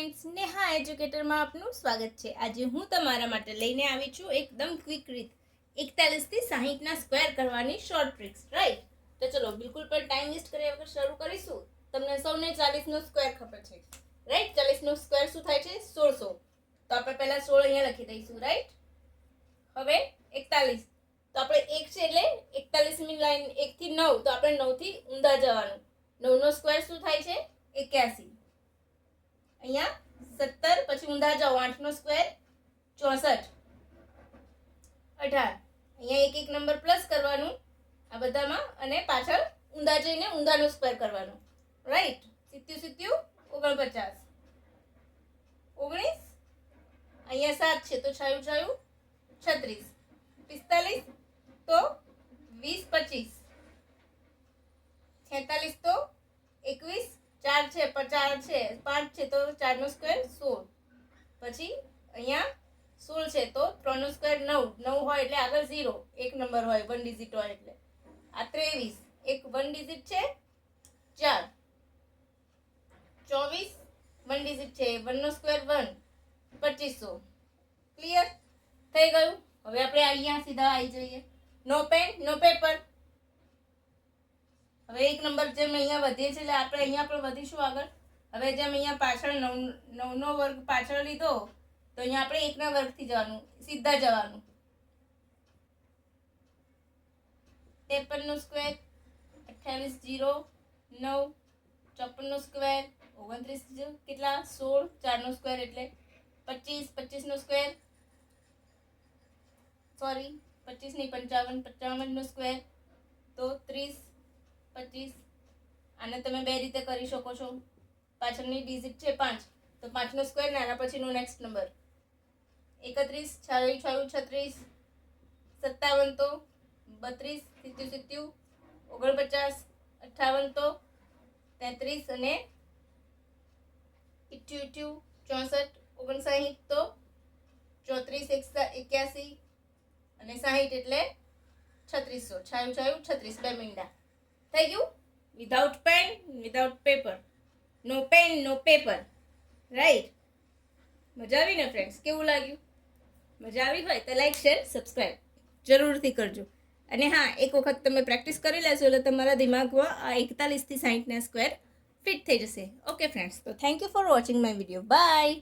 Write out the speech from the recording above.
Friends, Neha એજ્યુકેટરમાં આપનું સ્વાગત છે। આજે હું તમારા માટે લઈને આવી છું એકદમ ક્વિક રીત 41 થી 60 ના સ્ક્વેર કરવાની શોર્ટ ટ્રિક્સ, રાઈટ? તો ચલો બિલકુલ પણ ટાઈમ વેસ્ટ કર્યા વગર શરૂ કરીશું। તમને સૌને 40 નો સ્ક્વેર ખબર છે, રાઈટ? 40 નો સ્ક્વેર શું થાય છે? 1600। તો આપણે પહેલા 16 અહીંયા લખી દઈશું, રાઈટ? હવે 41, તો આપણે 1 છે એટલે 41મી લાઈન 1 થી 9, તો આપણે 9 થી ઊંધા જવાનું। 9 નો સ્ક્વેર શું થાય છે? 81। અહીંયા 17, પછી ઊંધા જાઓ, 8 નો સ્ક્વેર 64, 18। અહીંયા એક એક નંબર પ્લસ કરવાનું આ બધામાં, અને પાછળ ઊંધા જઈને ઊંધાનો સ્ક્વેર કરવાનો, રાઈટ? 77, 49, 19, અહીંયા 7 છે તો 6 6 36, 45 તો 20 25, 46 તો 21, 4 છે 4 છે 5 છે તો 4 નો સ્ક્વેર 16, પછી અહીંયા 16 છે તો 3 નો સ્ક્વેર 9, 9 હોય એટલે આગળ 0, એક નંબર હોય, 1 ડિજિટ હોય એટલે આ 23, એક 1 ડિજિટ છે 4, 24, 1 ડિજિટ છે, 1 નો સ્ક્વેર 1, 2500। ક્લિયર થઈ ગયું? હવે આપણે અહીંયા સીધા આવી જઈએ। નો પેન નો પેપર। હવે એક નંબર જેમ અહીંયા વધીએ છે એટલે આપણે અહીંયા પણ વધીશું આગળ। હવે જેમ અહીંયા પાછળ 9 નો વર્ગ પાછળ લીધો તો અહીંયા આપણે 1 ના વર્ગથી જવાનું, સીધા જવાનું। 53 નો સ્ક્વેર 28 0 9, 54 નો સ્ક્વેર 29 કેટલા 16, 4 નો સ્ક્વેર એટલે 25, 25 નો સ્ક્વેર સોરી 25 નહીં 55, 55 નો સ્ક્વેર તો 30, 25। આને તમે બે રીતે કરી શકો છો। પાછળની ડિજિટ છે 5, તો 5 નો સ્ક્વેર ને આના પછીનો નેક્સ્ટ નંબર 31, 6 6 36, 57 તો 32, 77 49, 58 તો 33, અને 88 64, 59 તો 34, 81 અને 60 એટલે 3600। 6 6 36, 2 મીંડા થઈ ગયું। વિધાઉટ પેન વિધાઉટ પેપર, નો પેન નો પેપર, રાઈટ? મજા આવી ને ફ્રેન્ડ્સ? કેવું લાગ્યું? મજા આવી હોય તો લાઈક શેર સબસ્ક્રાઈબ જરૂરથી કરજો। અને હા, એક વખત તમે પ્રેક્ટિસ કરી લેશો એટલે તમારા દિમાગમાં આ 41 થી 60 ના સ્ક્વેર ફિટ થઈ જશે। ઓકે ફ્રેન્ડ્સ, તો thank you for watching my video, by.